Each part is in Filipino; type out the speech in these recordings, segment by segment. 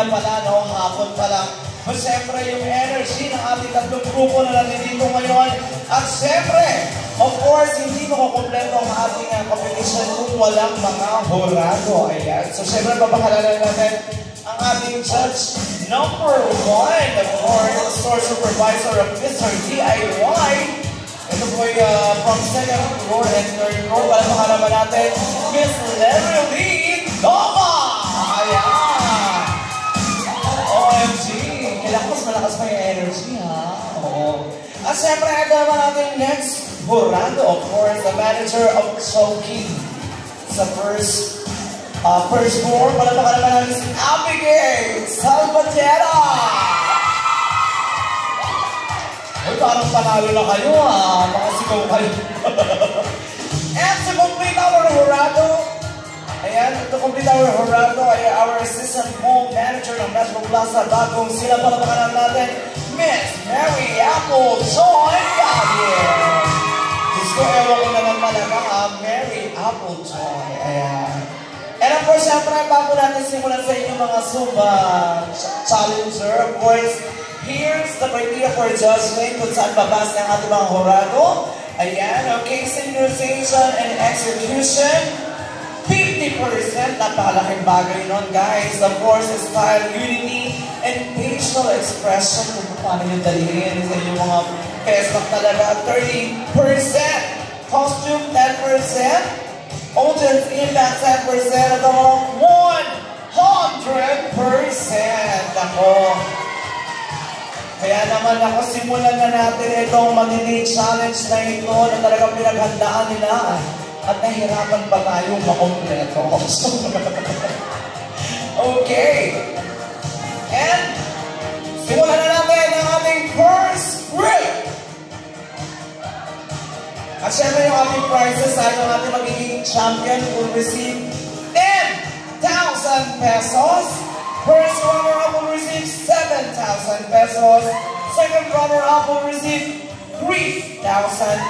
na pala, no? Hapon pa lang. But siyempre, yung energy ng ating tatlong grupo na nandito ngayon. At siyempre, of course, hindi makukompleto ang ating competition kung walang mga horado. Ayan. So siyempre, papakalanan natin ang ating judge number 1, of course, store supervisor of Mr. DIY. Ito po ay from second floor and third floor. Para makalaman natin, Miss Leverly Doma! Ayan! OMG! Kailangan mas malakas pa yung energy, ha? Oo. At siyempre, ito naman natin next horado, of course, the manager of Choking. Sa first floor, para makalaman natin si Abigail Salvatierra! Ay, parang panalo na kayo, ha? Makasigaw kayo. And to complete our horado, ayan, to complete our horado, ay our assistant home manager ng Metro Plaza Bagong. Sila palapakanan natin, Miss Mary Apple Joy Gabriel. Diyos ko, ewan ko naman talaga, Mary Apple Joy. Ayan. And of course, syempre, bago natin simulan sa inyong mga Zumba Challenger, of course, here's the criteria for judgment kung saan babas ng ating mga horado. Ayan, okay, synchronization and execution. 50%, napakalaking bagay nun, guys. Of course, style, unity, and facial expression kung paano yung dalhin sa inyong mga pesmak talaga. 30%, costume 10%, audience impact 10%, at ang 100%. Ako. Kaya naman ako, simulan na natin itong magiging challenge na ito na talagang pinaghandaan nila. At nahirapan pa tayong makompleto. Okay. And, simulan na natin ang ating first group. At syempre yung ating prizes ay yung ating magiging champion will receive 10,000 pesos. First runner-up will receive 7,000 pesos. Second runner-up will receive 3,000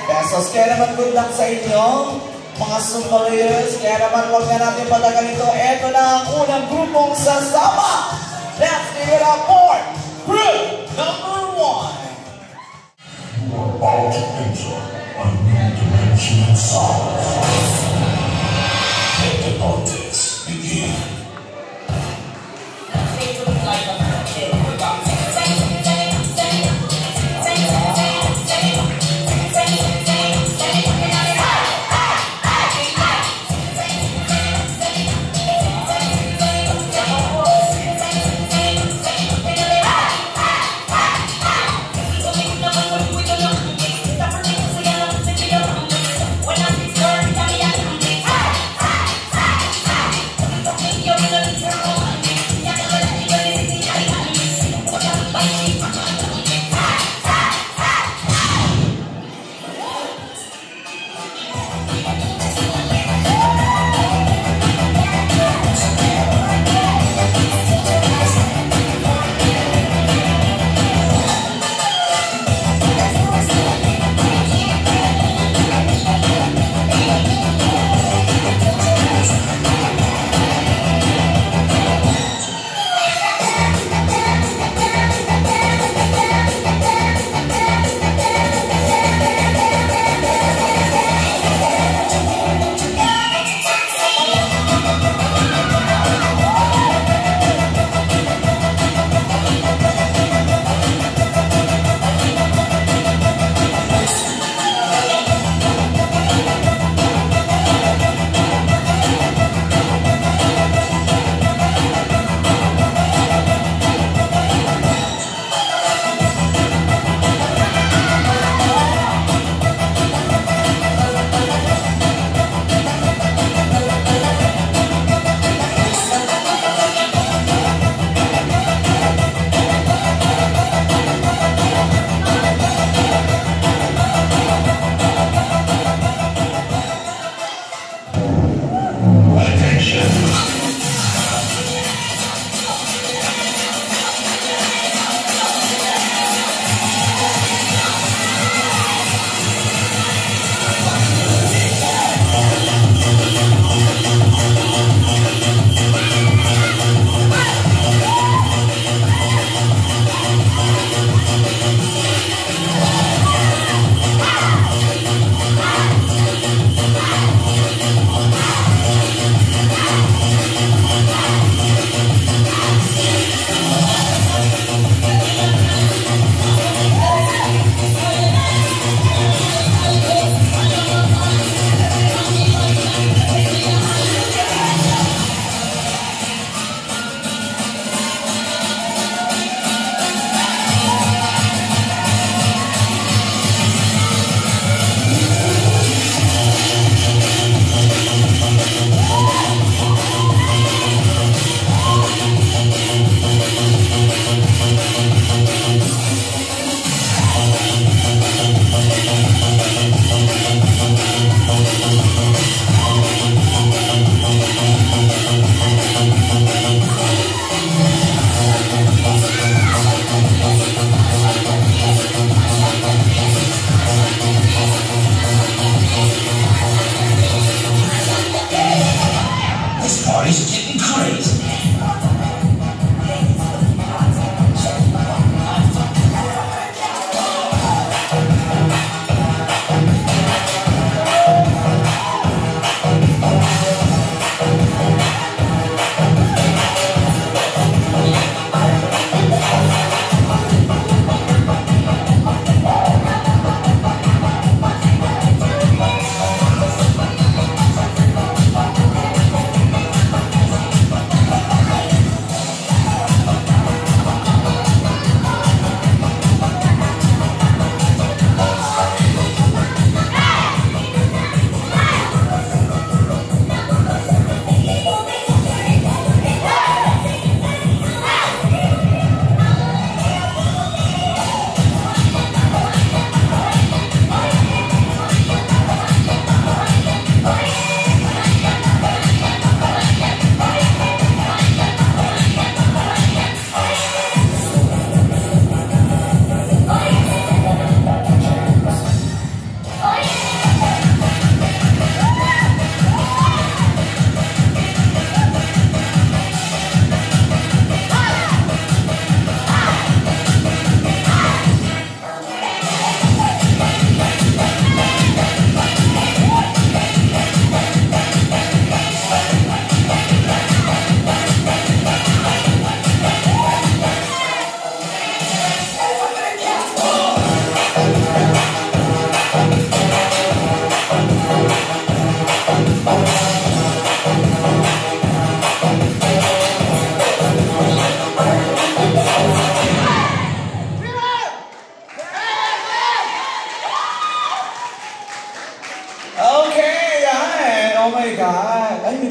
pesos. Kaya naman good luck sa inyo, mga Zumbaliers. Kaya naman huwag na natin patagal ito. Ito na ang unang grupong sasama. Let's give it up for group number 1. You are about to enter a new dimension of sound. Let the contest begin.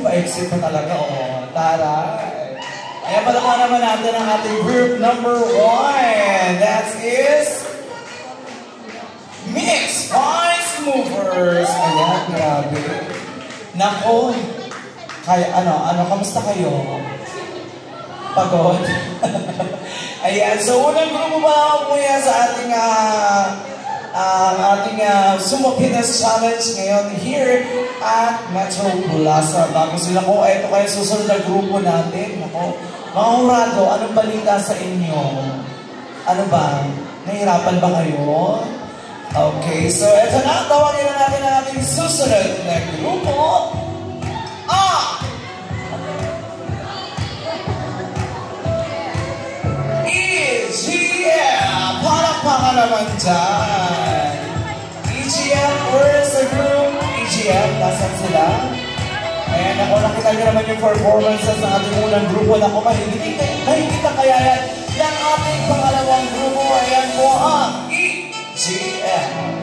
pa-exit pa talaga, oh. Taray. Ayan pala ko naman natin ang ating group number 1. That is Mixed Spice Movers. Ayan, grabe. Nako. Kaya, kamusta kayo? Pagod? Ayan, so unang grupo ba po yan sa ating Sumo Fitness Challenge ngayon here at Metro Plaza. Bago sila ko, ito kayo susunod na grupo natin. Ako, mga hurado, anong balita sa inyo? Ano ba? Nahirapan ba kayo? Okay, so ito na. Tawagin na natin ang ating susunod na grupo. EGM! Palakpakan naman dyan! EGM, where's the group? EGM, nasan sila? Ayan, ako nakita nyo naman yung performances ng ating unang grupo na kumahigit na kaya yan ng ating pangalawang grupo. Ayan po ang EGM.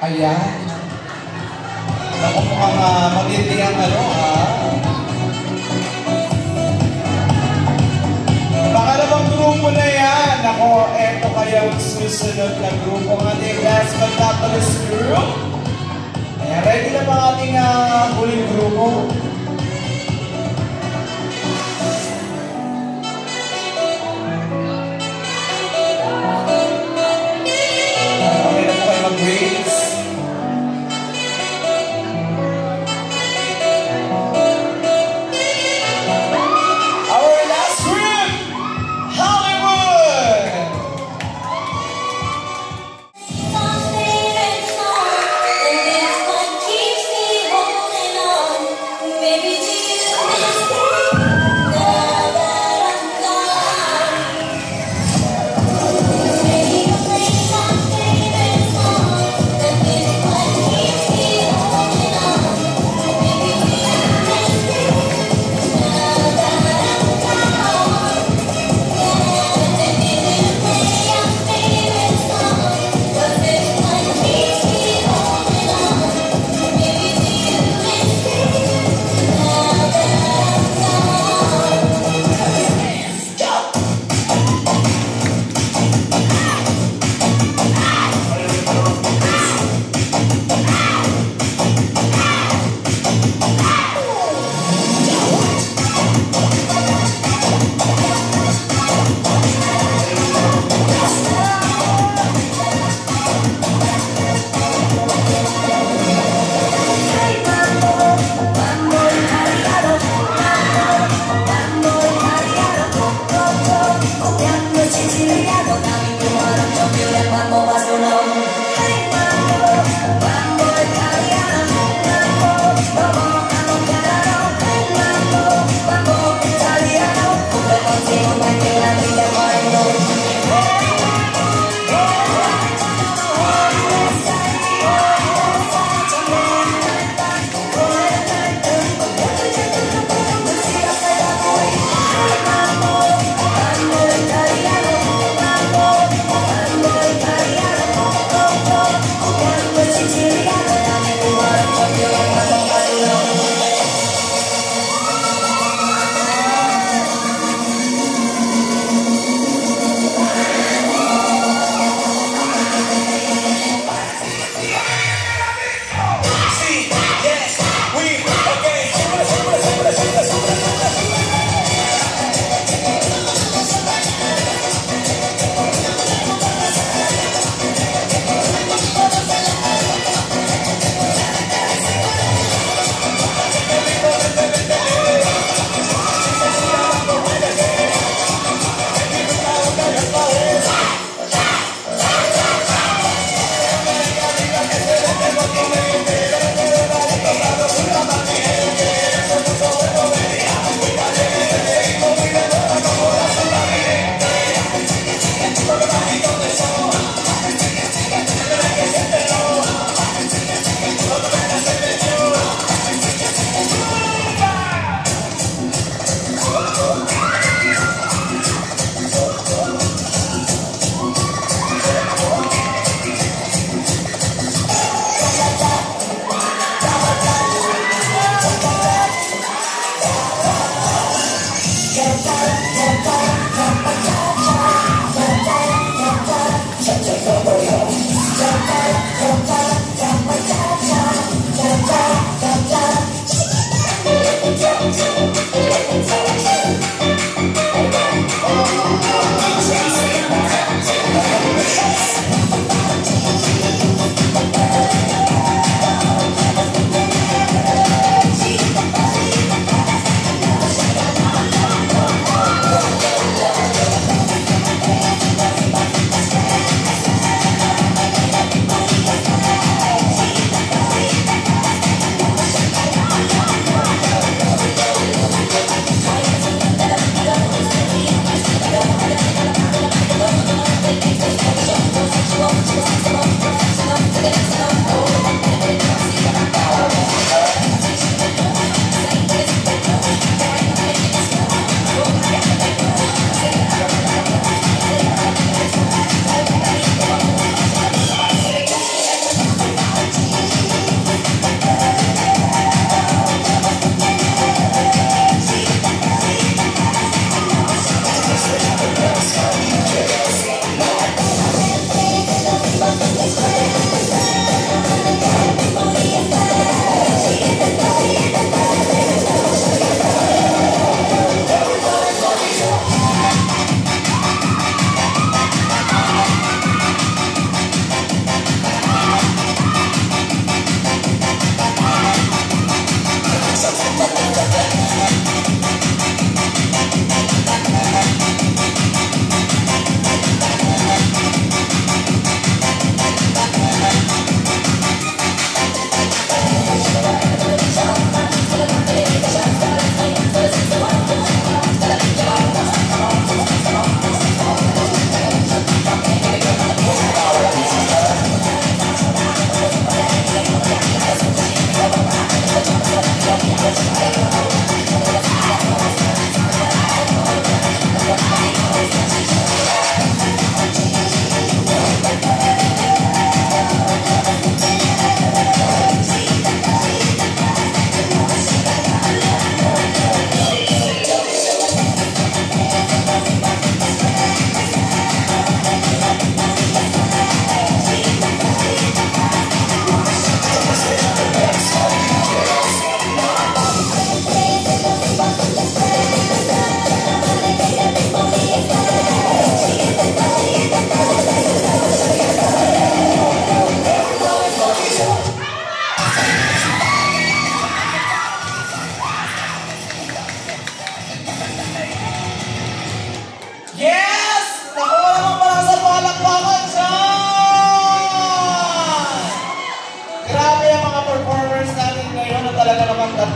Ayan. Naku, mukhang magindi ang pangalawang grupo na yan. Ako, eto kayang susunod na grupo ng ating last but not the least group. Ayan, ready na ba ang ating huling grupo? Okay na po kayo mag-grades.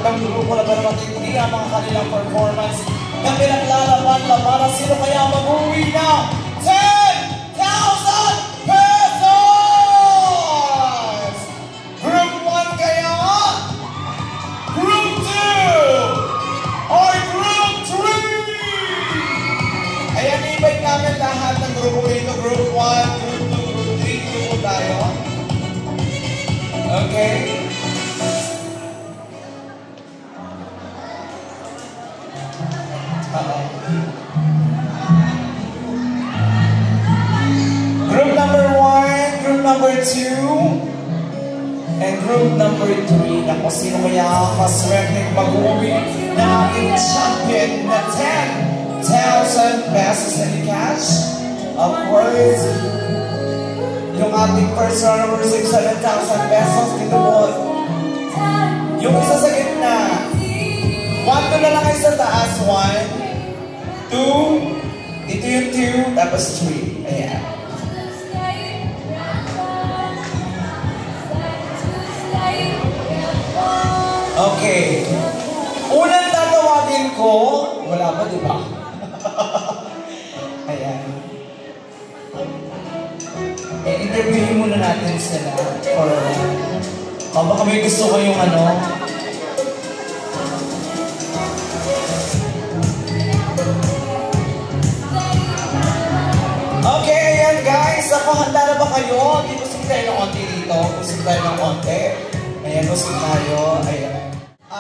magandang grupo na ba naman hindi ang mga kanilang performance na pinaglalaban-laban. Sino kaya mag-uwi na 10,000 pesos? Group 1 kaya? Group 2? Or Group 3? Ayan, i-invite namin lahat ng grupo dito. Group 1, Group 2, Group 3. Grupo tayo. Okay? Group number 1, group number 2, and group number 3. Naku, sino kaya ang maswerte mag-uwi na ating champion na 10,000 pesos na cash? Of course, yung ating first runner receive 7,000 pesos. Dito mo, yung isa sa gitna. 1, 2 na lang kayo sa taas. 1, 2, ito yung 2, tapos 3. Ayan. Okay. Unang tatawagin ko, wala ba, di ba? Ayan. Interviewin muna natin sila. Or, baka may gusto ko yung ano. Okay, ayan guys. Ako, handa na ba kayo? Hindi kusig tayo ng onti dito. Kusig tayo ng onti. Ayan, kusig tayo. Ayan.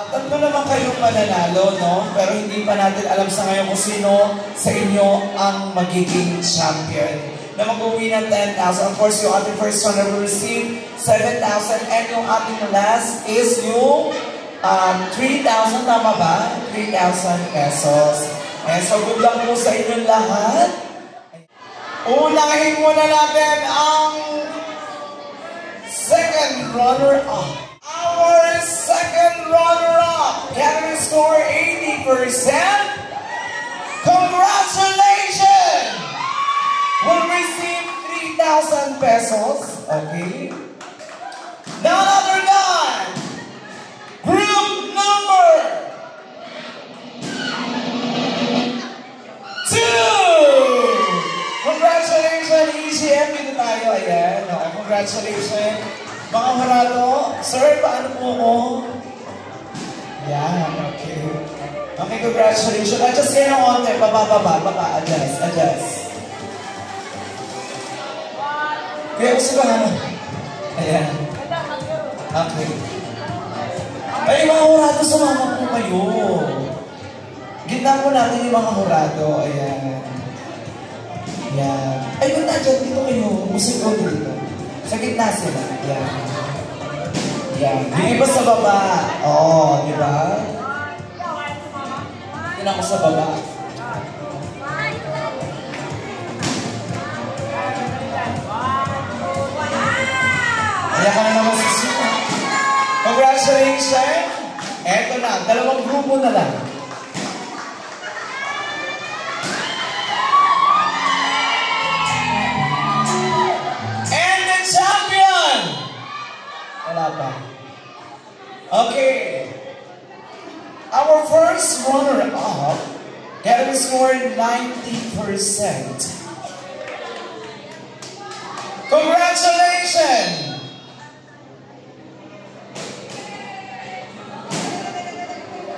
Tatlo naman kayong mananalo, no? Pero hindi pa natin alam sa ngayon kung sino sa inyo ang magiging champion na mag-uwi ng 10,000. Of course, yung ating first one will receive 7,000 and yung ating last is yung 3,000, tama ba? 3,000 pesos. And so, good luck po sa inyong lahat. Unahin muna natin ang second runner-up. Our second runner-up can score 80%. Congratulations! Will receive 3,000 pesos. Okay. None other than group number 2. Congratulations, ECM. Dito tayo. Ayan. Okay. Congratulations. Mga Horado. Sir, paano po ako? Yan. Okay. Okay, congratulations. Adjust kayo ng onte. Baba. Adjust. Kaya gusto ba ano? Ayan. Okay. Ay, mga Horado, sumama po kayo. Gitna po natin yung mga Horado. Ayan. Ayan. Ay, kung na-adjust dito kayo, musiko dito. Sa gitna sila. Ayan. Ayan. Yung iba sa baba. Oo, di ba? Yun ako sa baba. Kaya ka na naman sisip. Congratulations! Eto na, dalawang grupo na lang. And the champion! Wala pa. Okay. Our first runner-up got a score 90%. Congratulations!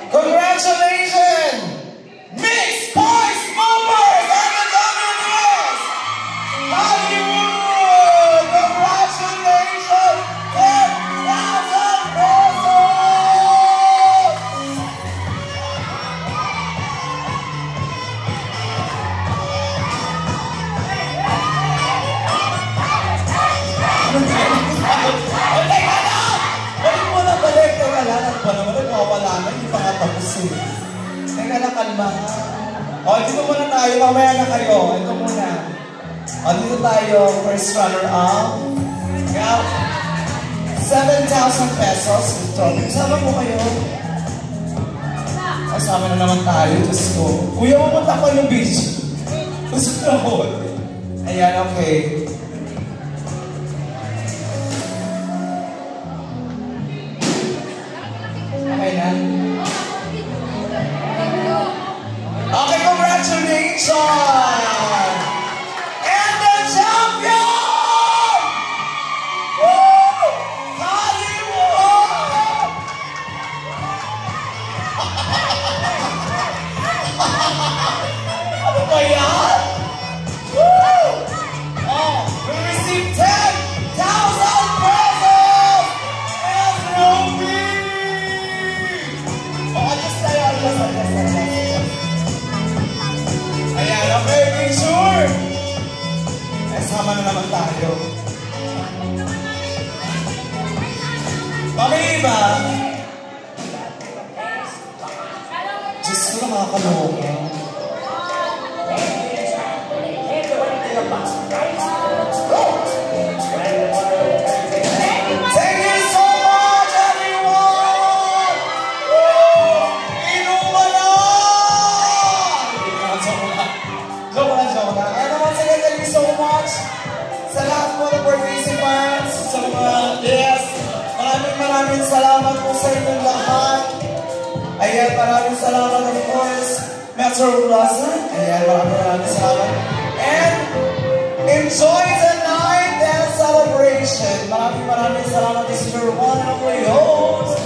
Congratulations! Mixed Boys Movers and the WNS! Hollywood! Congratulations! 10,000 pesos! Okay, ano? Balik mo na balik. Teka lang, ano ba naman? Nagwawala na, hindi pa nga tapos eh. Teka lang, kalma. O, dito muna tayo. Mamaya na kayo. Ito muna. O, dito tayo. First runner-up. Got 7,000 pesos. Sama po kayo. Kasama na naman tayo. Diyos ko. Kuya, mamunta ko yung beach. Gusto na ko. Ayan, okay. Okay na. Mami Iba. Diyos ko, nakakaloka. Thank you so much, everyone! Inuman na! Joke lang. And once again, thank you so much sa lahat po ng birthday fans, sa mga yes. Maraming salamat po sa inyong lahat. Ayan, maraming salamat of course. Metro Plaza. Ayan, maraming salamat. And enjoy the night and celebration. Maraming salamat. This is your one and only host.